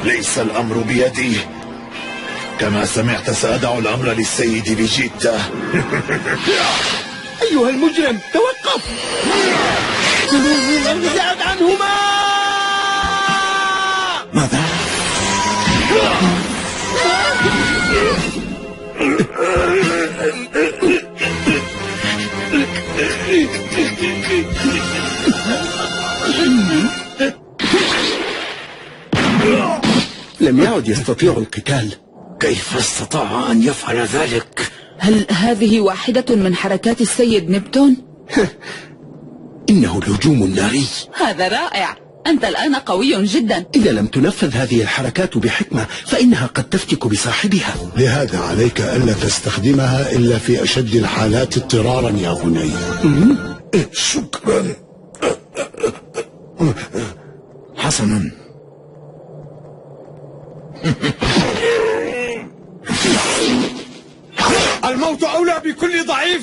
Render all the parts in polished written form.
ليس الأمر بيدي. كما سمعت سأدع الأمر للسيد فيجيتا. أيها المجرم توقف! ابتعد عنهما! ماذا؟ لم يعد يستطيع القتال. كيف استطاع أن يفعل ذلك؟ هل هذه واحدة من حركات السيد نبتون؟ إنه الهجوم الناري. هذا رائع، أنت الآن قوي جدا. إذا لم تنفذ هذه الحركات بحكمة فإنها قد تفتك بصاحبها. لهذا عليك ألا تستخدمها إلا في أشد الحالات اضطرارا يا بني. شكرا. حسنا. الموت أولى بكل ضعيف.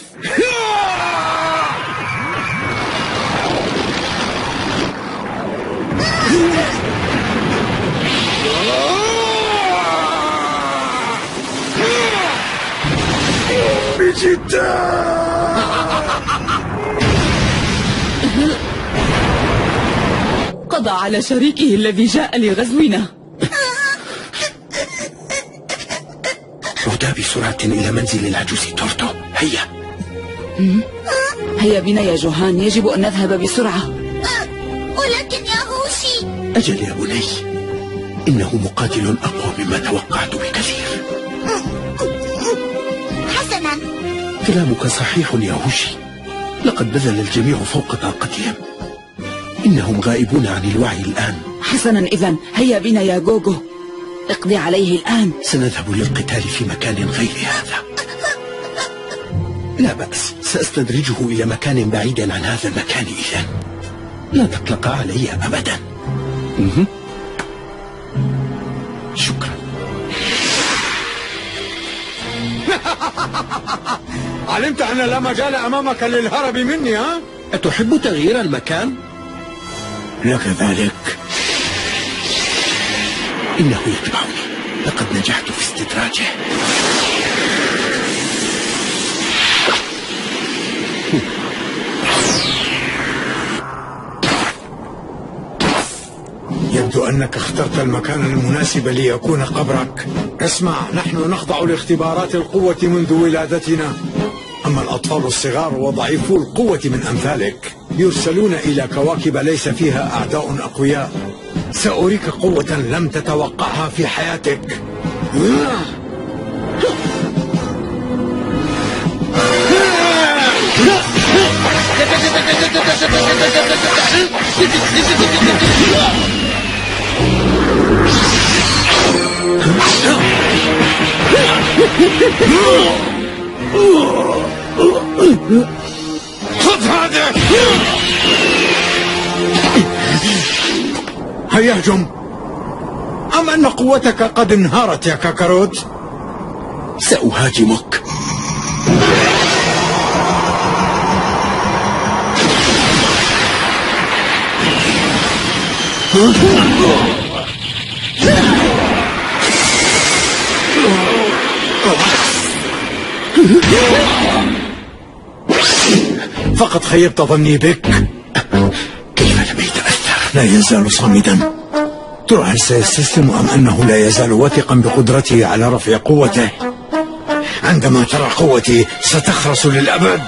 فيجيتا! قضى على شريكه الذي جاء لغزونا. عودا بسرعة إلى منزل العجوز تورتو. هيا. هيا بنا يا جوهان، يجب أن نذهب بسرعة. ولكن يا هوشي. أجل يا بني، إنه مقاتل أقوى مما توقعت بكثير. حسنا. كلامك صحيح يا هوشي، لقد بذل الجميع فوق طاقتهم. إنهم غائبون عن الوعي الآن. حسنا، إذن هيا بنا يا جوجو، اقضي عليه الآن. سنذهب للقتال في مكان غير هذا. لا بأس، سأستدرجه إلى مكان بعيد عن هذا المكان. إذن لا تقلق علي أبدا. شكرا. علمت أن لا مجال أمامك للهرب مني، ها؟ أتحب تغيير المكان؟ لك ذلك. إنه يتبعني، لقد نجحت في استدراجه. يبدو أنك اخترت المكان المناسب ليكون قبرك. اسمع، نحن نخضع لاختبارات القوة منذ ولادتنا، أما الأطفال الصغار وضعيفو القوة من أمثالك يرسلون إلى كواكب ليس فيها أعداء أقوياء. سأريك قوة لم تتوقعها في حياتك. خذ هذا. هيا اهجم. أم أن قوتك قد انهارت يا كاكاروت؟ سأهاجمك. فقد خيبت ظني بك. كيف لم يتأثر؟ لا يزال صامدا. ترى هل سيستسلم أم أنه لا يزال واثقا بقدرته على رفع قوته؟ عندما ترى قوتي ستخرس للأبد.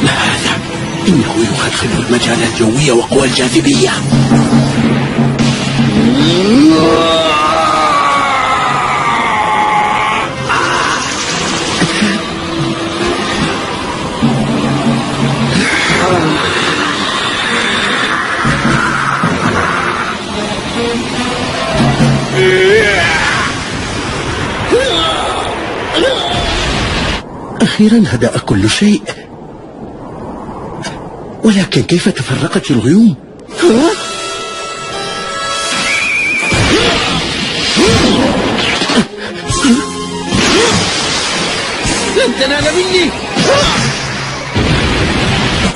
ما هذا؟ إنه يخلخل المجال الجوي وقوى الجاذبية. أخيرا هدأ كل شيء، ولكن كيف تفرقت الغيوم؟ لن تنال مني.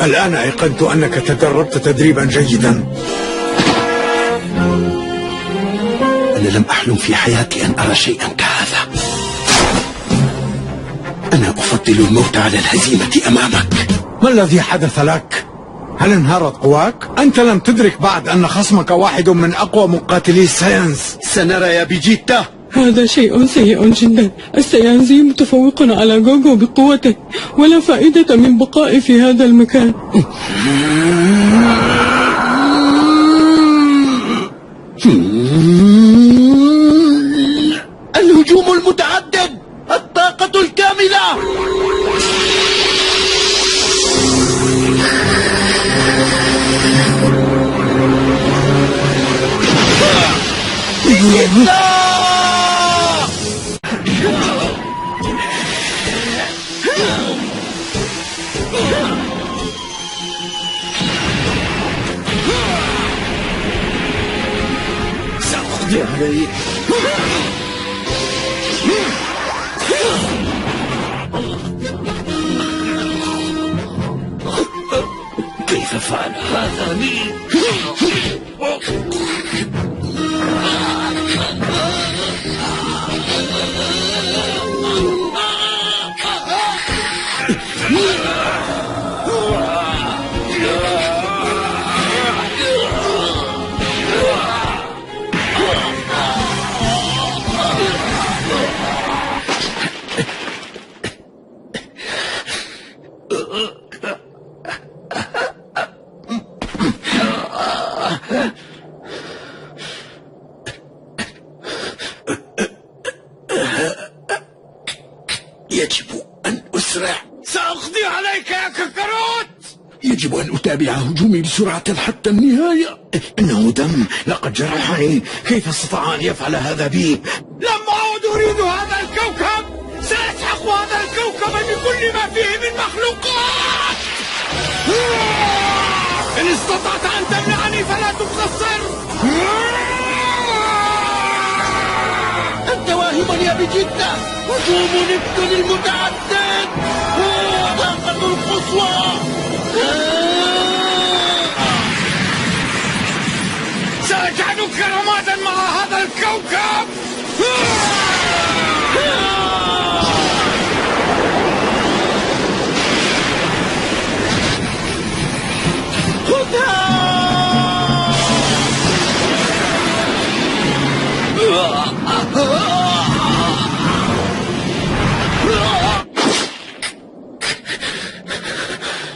الآن أيقنت أنك تدربت تدريبا جيدا. أنا لم أحلم في حياتي أن أرى شيئا كهذا. أنا أفضل الموت على الهزيمة أمامك. ما الذي حدث لك؟ هل انهارت قواك؟ أنت لم تدرك بعد أن خصمك واحد من أقوى مقاتلي الساينس. سنرى يا فيجيتا. هذا شيء سيء جدا. السيانزي متفوق على جوجو بقوته، ولا فائدة من بقائي في هذا المكان. الهجوم المتعدد، الطاقة الكاملة. سأقضي عليك. كيف فعل هذا بي؟ يجب أن أسرع. سأقضي عليك يا كاكاروت. يجب أن أتابع هجومي بسرعة حتى النهاية. إنه دم، لقد جرحني. كيف استطاع أن يفعل هذا بي؟ لم أعد أريد هذا الكوكب. سأسحق هذا الكوكب بكل ما فيه من مخلوقات. إن استطعت أن تمنعني فلا تقصر. أنت واهم يا فيجيتا. هجوم نبتون المتعدد، طاقة القصوى. سأجعلك رمادا مع هذا الكوكب.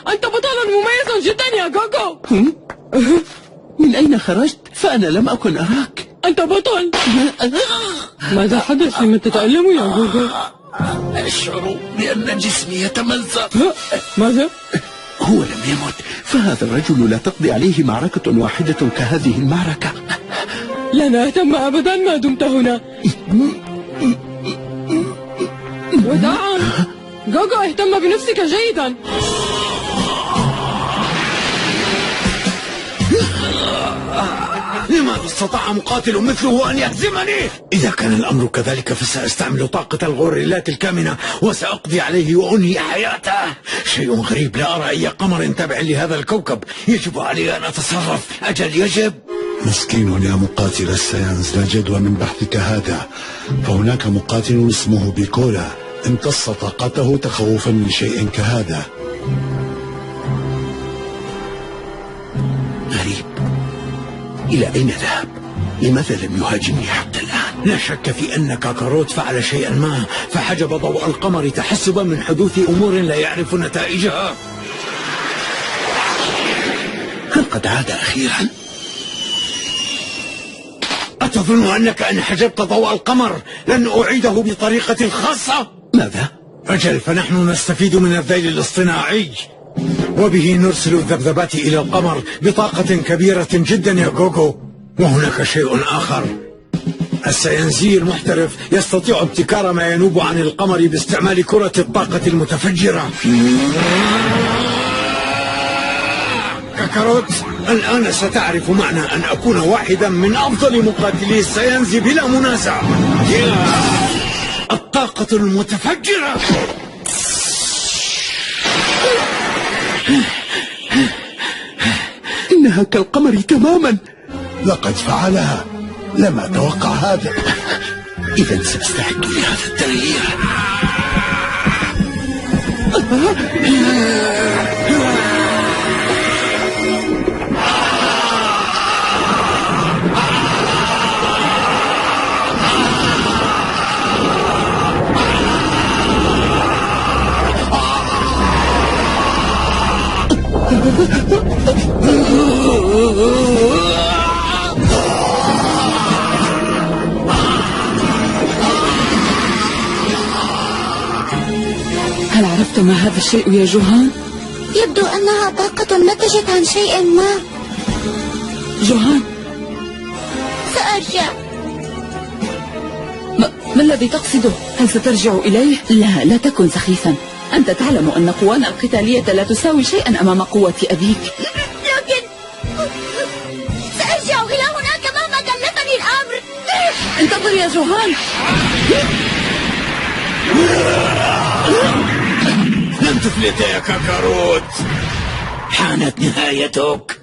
أنت بطل مميز جدا يا جوجو. من أين خرجت؟ فأنا لم أكن أراك. أنت بطل. ماذا حدث؟ لم تتألم يا جوجو؟ أشعر بأن جسمي يتمزق. ماذا؟ هو لم يمت، فهذا الرجل لا تقضي عليه معركة واحدة كهذه المعركة. لن أهتم أبدا ما دمت هنا. وداعا جوجو، اهتم بنفسك جيدا. لماذا استطاع مقاتل مثله أن يهزمني؟ إذا كان الأمر كذلك فسأستعمل طاقة الغوريلات الكامنة وسأقضي عليه وأنهي حياته. شيء غريب، لا أرى أي قمر تابع لهذا الكوكب. يجب علي أن أتصرف. أجل يجب. مسكين يا مقاتل الساينس، لا جدوى من بحثك هذا. فهناك مقاتل اسمه بيكولا امتص طاقته تخوفا من شيء كهذا. غريب، إلى أين ذهب؟ لماذا لم يهاجمني حتى الآن؟ لا شك في أن كاكاروت فعل شيئا ما، فحجب ضوء القمر تحسبا من حدوث أمور لا يعرف نتائجها. هل قد عاد أخيرا؟ أتظن أنك إن حجبت ضوء القمر لن أعيده بطريقة خاصة؟ ماذا؟ أجل، فنحن نستفيد من الذيل الاصطناعي، وبه نرسل الذبذبات إلى القمر بطاقة كبيرة جدا يا جوجو. وهناك شيء آخر، الساينزي المحترف يستطيع ابتكار ما ينوب عن القمر باستعمال كرة الطاقة المتفجرة. كاكاروت، الآن ستعرف معنى أن أكون واحدا من أفضل مقاتلي الساينزي بلا منازع. الطاقة المتفجرة. إنها كالقمر تماما. لقد فعلها، لم أتوقع هذا. إذا سأستعد لهذا التغيير. هل عرفت ما هذا الشيء يا جوهان؟ يبدو أنها طاقة نتجت عن شيء ما. جوهان، سأرجع. ما الذي تقصده؟ هل سترجع إليه؟ لا تكن سخيفا. أنت تعلم أن قوانا القتالية لا تساوي شيئا أمام قوة أبيك. لكن سأرجع إلى هناك مهما كلفني الأمر. انتظر يا جوهان. لن تفلت يا كاكاروت، حانت نهايتك.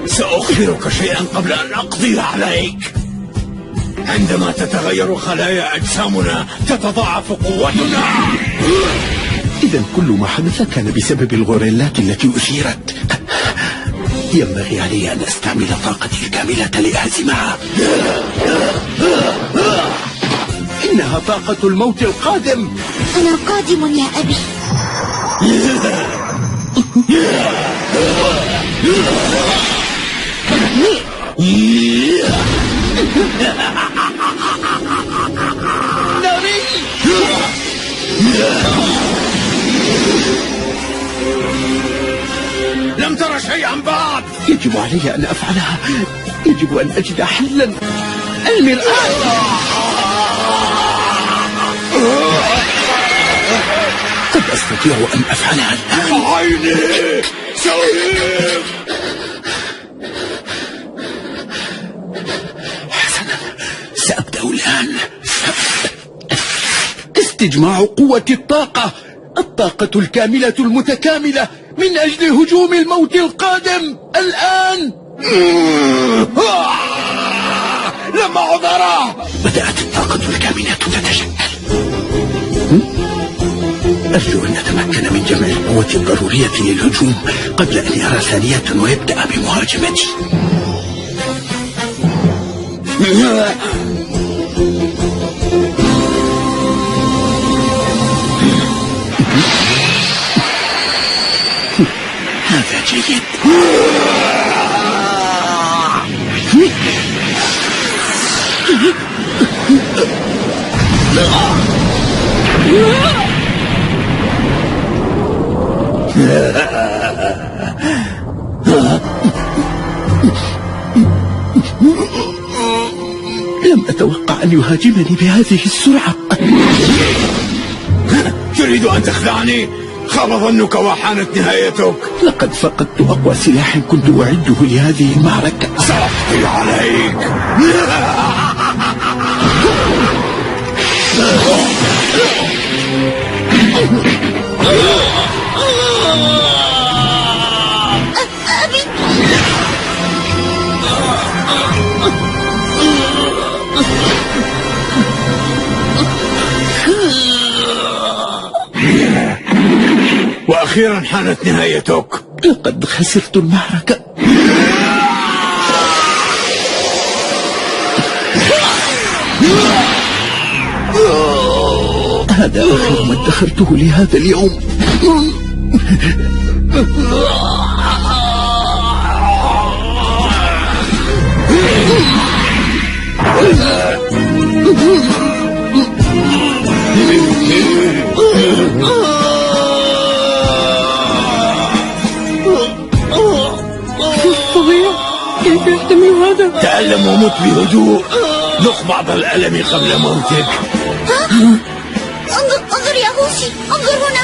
سأخبرك شيئا قبل أن أقضي عليك. عندما تتغير خلايا أجسامنا تتضاعف قوتنا. إذا كل ما حدث كان بسبب الغوريلات التي أثيرت. ينبغي علي أن أستعمل طاقتي الكاملة لأهزمها. إنها طاقة الموت القادم. أنا قادم يا أبي. لم ترى شيئا بعد. يجب علي أن أفعلها. يجب أن أجد حلا. المرآة. قد أستطيع أن أفعلها الآن. عيني سويف. حسنا، سأبدأ الآن. استجماع قوة الطاقة الكاملة المتكاملة من أجل هجوم الموت القادم الآن. لم أعد أراه. بدأت الطاقة الكاملة تتشكل. أرجو أن أتمكن من جمع القوة الضرورية للهجوم قبل أن يرى ثانية ويبدأ بمهاجمتي. هذا جيد. لم أتوقع أن يهاجمني بهذه السرعة. تريد أن تخدعني؟ خاب ظنك وحانت نهايتك. لقد فقدت أقوى سلاح كنت أعده لهذه المعركة. سأقضي عليك. أبي. وأخيرا حانت نهايتك. لقد خسرت المعركة. هذا آخر ما ادخرته لهذا اليوم. كيف يحتمل هذا؟ تألم ومت بهدوء. ذق بعض الألم قبل موتك. انظر يا هوشي، انظر هنا.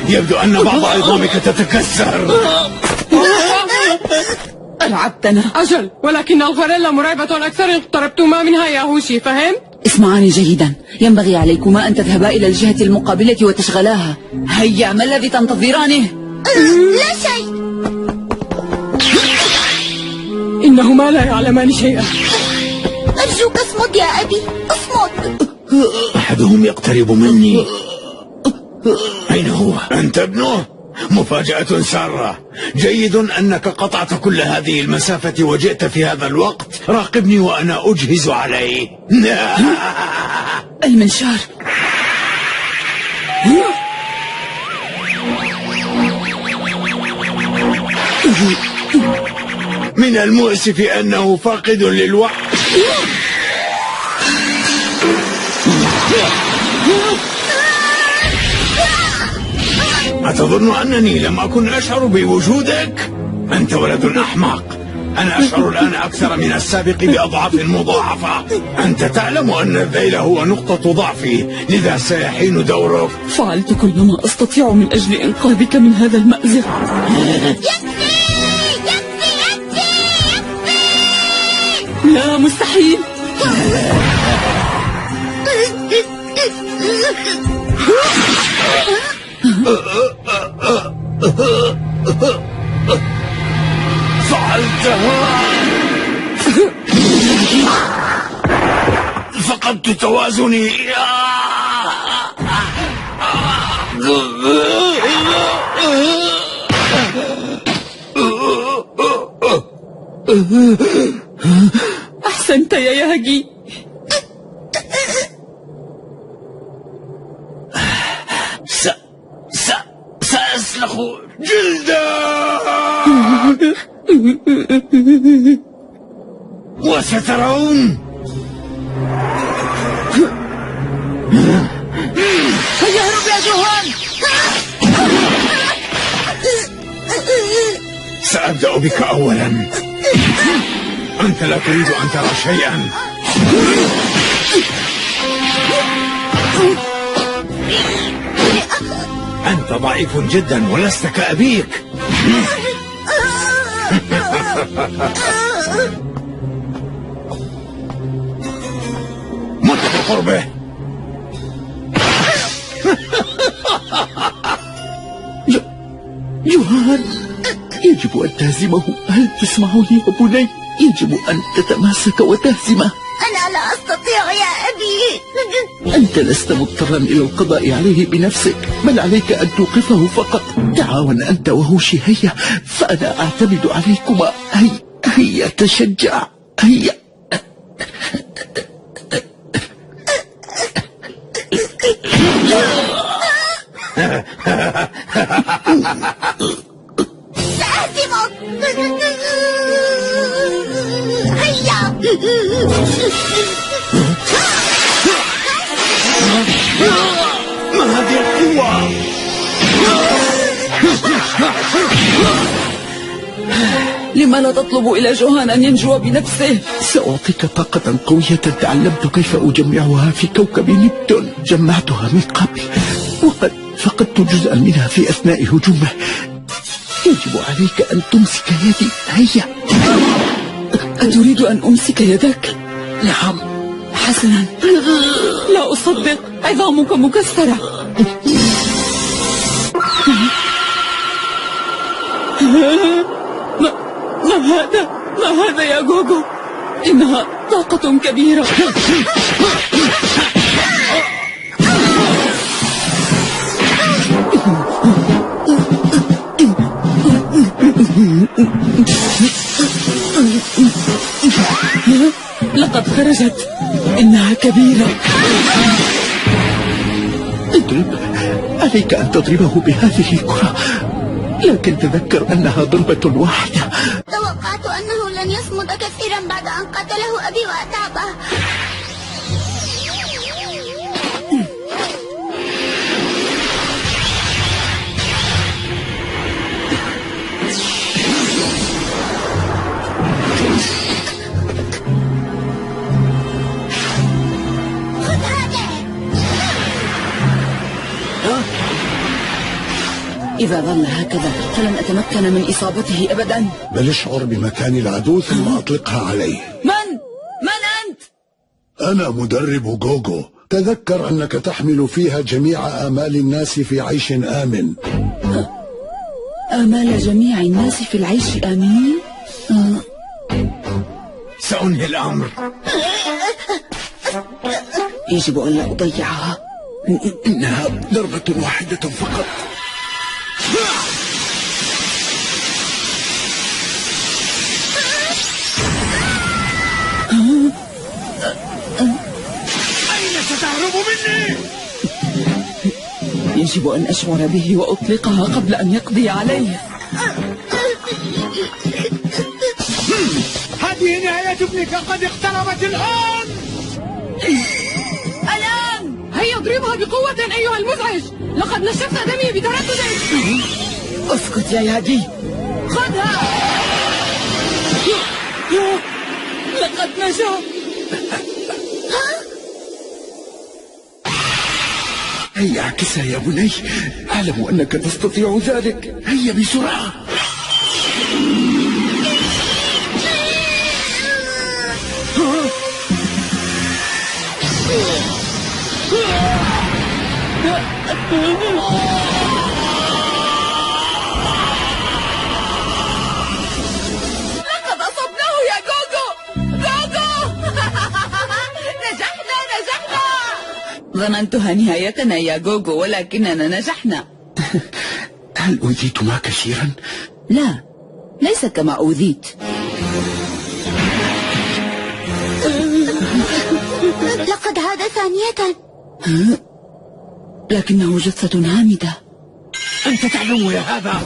يبدو أن بعض عظامك تتكسر. أرعبتنا. أجل، ولكن الغوريلا مرعبة أكثر إن اقتربتما منها يا هوشي، فهم؟ اسمعاني جيدا، ينبغي عليكما أن تذهبا إلى الجهة المقابلة وتشغلاها. هيا، ما الذي تنتظرانه؟ لا شيء. إنهما لا يعلمان شيئا. أرجوك اصمت يا أبي، اصمت. أحدهم يقترب مني. أين هو؟ أنت ابنه؟ مفاجأة سارة. جيد أنك قطعت كل هذه المسافة وجئت في هذا الوقت. راقبني وأنا أجهز عليه. المنشار. من المؤسف أنه فاقد للوعي. أتظن أنني لم أكن أشعر بوجودك؟ أنت ولد أحمق. أنا أشعر الآن أكثر من السابق بأضعاف مضاعفة. أنت تعلم أن الذيل هو نقطة ضعفي، لذا سيحين دورك. فعلت كل ما أستطيع من أجل إنقاذك من هذا المأزق. لا، مستحيل. فعلتها. فقدت توازني. أحسنت يا ياجي. سأسلخ جلده وسترون. هيا اهرب يا جوهان. سأبدأ بك أولا. أنت لا تريد أن ترى شيئا. أنت ضعيف جدا ولست كأبيك. مت بقربه. جوهان، يجب أن تهزمه. هل تسمعني يا بني؟ يجب أن تتماسك وتهزمه. أنا لا أستطيع يا أبي. أنت لست مضطرا إلى القضاء عليه بنفسك، بل عليك أن توقفه فقط. تعاون أنت وهوشي. هيا، فأنا أعتمد عليكما. هيا تشجع. هيا. سأهزمك. هيا. ما هذه القوة؟ لما لا تطلب إلى جوهان أن ينجو بنفسه؟ سأعطيك طاقة قوية تعلمت كيف أجمعها في كوكب نبتون. جمعتها من قبل وقد فقدت جزءا منها في أثناء هجومه. يجب عليك أن تمسك يدي. هيا. أتريد أن أمسك يدك؟ نعم. حسنا، لا أصدق. عظامك مكسرة. ما هذا يا جوجو؟ إنها طاقة كبيرة. لقد خرجت. إنها كبيرة. اضرب. عليك أن تضربه بهذه الكرة، لكن تذكر أنها ضربة واحدة. توقعت أنه لن يصمد كثيرا بعد أن قتله أبي وأتعبه. خذ هذا. إذا ظل هكذا فلن أتمكن من إصابته أبدا. بل اشعر بمكان العدو ثم أطلقها عليه. من أنت؟ أنا مدرب جوجو. تذكر أنك تحمل فيها جميع آمال الناس في عيش آمن. آمال جميع الناس في العيش آمنين؟ سأنهي الأمر. يجب أن لا أضيعها. إنها ضربة واحدة فقط. أين ستهرب مني؟ يجب أن أشعر به وأطلقها قبل أن يقضي عليه. هذه نهاية ابنك قد اقتربت الآن. هيا اضربها بقوة أيها المزعج، لقد نشفت دمي بتردد. اسكت يا ياجي. خذها. لقد نجا. هيا اعكسها يا بني، أعلم أنك تستطيع ذلك. هيا بسرعة. لقد أصبناه يا جوجو. نجحنا. ظننتها نهايتنا يا جوجو، ولكننا نجحنا. هل أوذيت معك كثيرا؟ لا، ليس كما أوذيت. لقد عاد ثانية. لكنه جثة هامدة. أنت تعلم يا هذا.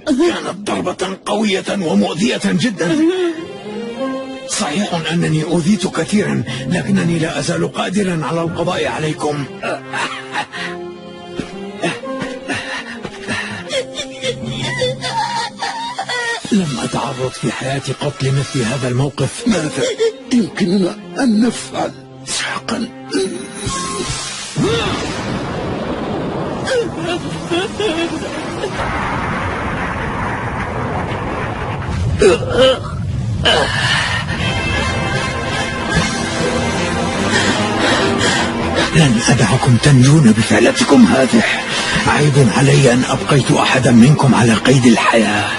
كانت ضربة قوية ومؤذية جدا. صحيح أنني أوذيت كثيرا، لكنني لا أزال قادرا على القضاء عليكم. لم أتعرض في حياتي قط لمثل هذا الموقف. ماذا يمكننا أن نفعل؟ سحقا. لن أدعكم تنجون بفعلتكم هذه. عيب علي أن أبقيت أحدا منكم على قيد الحياة.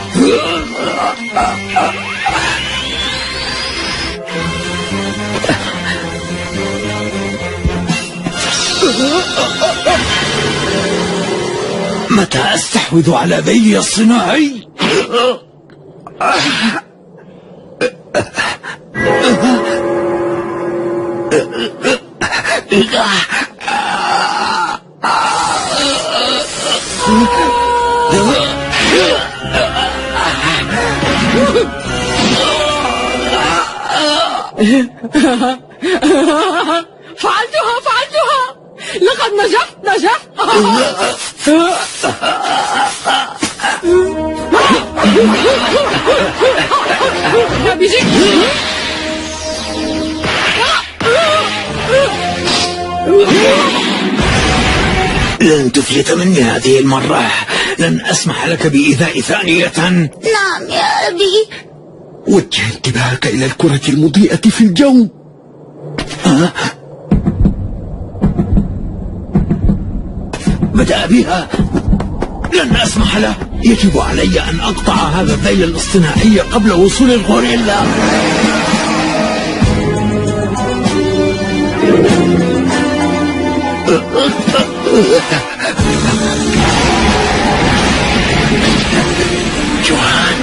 متى أستحوذ على ذيلي الصناعي؟ فعلتها. لقد نجحت. لن تفلت مني هذه المرة. لن أسمح لك بإيذاء ثانية. نعم يا أبي. وجه انتباهك إلى الكرة المضيئة في الجو. بدأ بها. لن أسمح له. يجب علي أن أقطع هذا الذيل الاصطناعي قبل وصول الغوريلا. جوهان.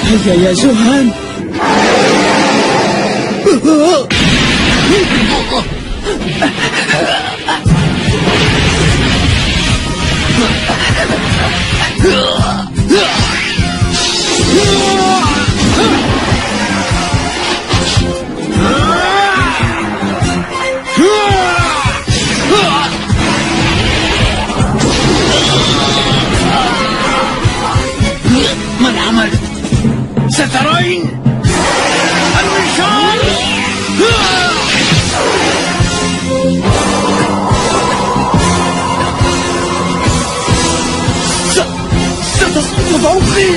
هيا يا جوهان. من عمل؟ سترين المنشار. ستسقط فوقي.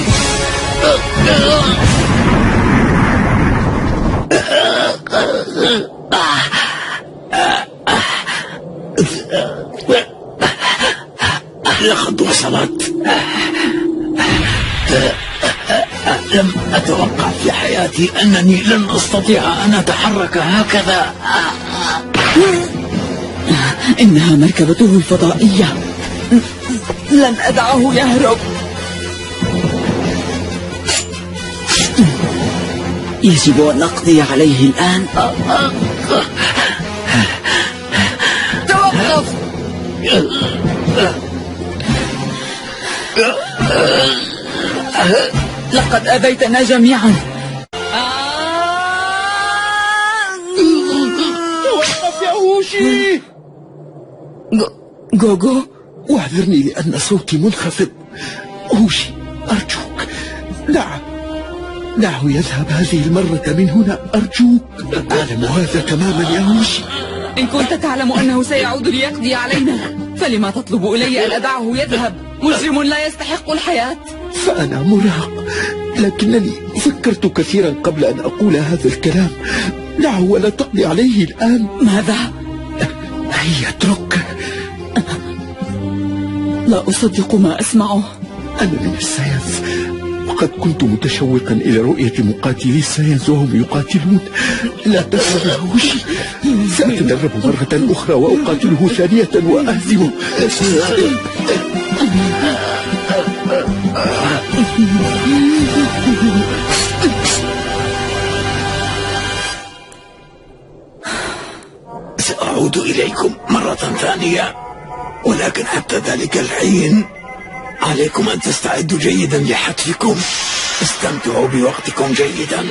لقد وصلت. لم أتوقع في حياتي أنني لن أستطيع أن أتحرك هكذا. إنها مركبته الفضائية، لن أدعه يهرب. يجب أن نقضي عليه الآن. توقف. لقد أذيتنا جميعا. توقف يا هوشي. جوجو، واعذرني لأن صوتي منخفض. هوشي أرجوك، دعه يذهب هذه المرة من هنا، أرجوك. أعلم هذا تماما يا هوشي. إن كنت تعلم أنه سيعود ليقضي علينا فلما تطلب إلي أن أدعه يذهب؟ مجرم لا يستحق الحياة. فأنا مراهق، لكنني فكرت كثيرا قبل أن أقول هذا الكلام. دعه ولا تقضي عليه الآن. ماذا؟ هيا اترك. لا أصدق ما أسمعه. أنا من الساينس، وقد كنت متشوقا إلى رؤية مقاتلي الساينس وهم يقاتلون. لا تنسى يا هوشي، سأتدرب مرة أخرى وأقاتله ثانية وأهزمه. سأعود إليكم مرة ثانية، ولكن حتى ذلك الحين عليكم أن تستعدوا جيدا لحتفكم. استمتعوا بوقتكم جيدا.